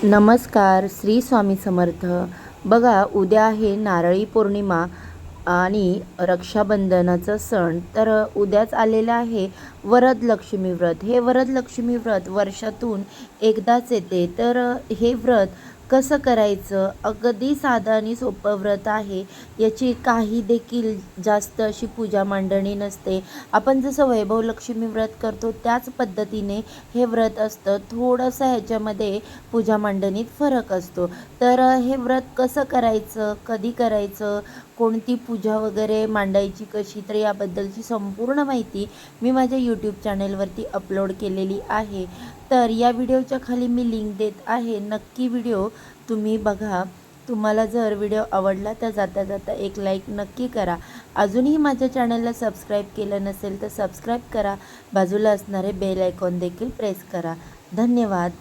नमस्कार. श्री स्वामी समर्थ. बघा, उद्या आहे नारळी पौर्णिमा आणि रक्षाबंधनाचा सण. तर उद्याच आलेलं आहे वरदलक्ष्मी व्रत. हे वरदलक्ष्मी व्रत वर्षातून एकदाच येते. तर हे व्रत कसं करायचं? अगदी साधं आणि सोपं व्रत आहे. याची काही देखील जास्त अशी पूजा मांडणी नसते. आपण जसं वैभवलक्ष्मी व्रत करतो त्याच पद्धतीने हे व्रत असतं. थोडंसं ह्याच्यामध्ये पूजा मांडणीत फरक असतो. तर हे व्रत कसं करायचं, कधी करायचं, कोणती पूजा वगैरे मांडायची कशी, तर याबद्दलची संपूर्ण माहिती मी माझ्या यूट्यूब चॅनेलवरती अपलोड केलेली आहे. तर या व्हिडिओच्या खाली मी लिंक देत आहे. नक्की व्हिडिओ तुम्ही बघा. तुम्हाला जर व्हिडिओ आवडला तर जाता जाता एक लाईक नक्की करा. अजूनही माझ्या चॅनलला सबस्क्राईब केलं नसेल तर सबस्क्राईब करा. बाजूला असणारे बेल आयकॉन देखील प्रेस करा. धन्यवाद.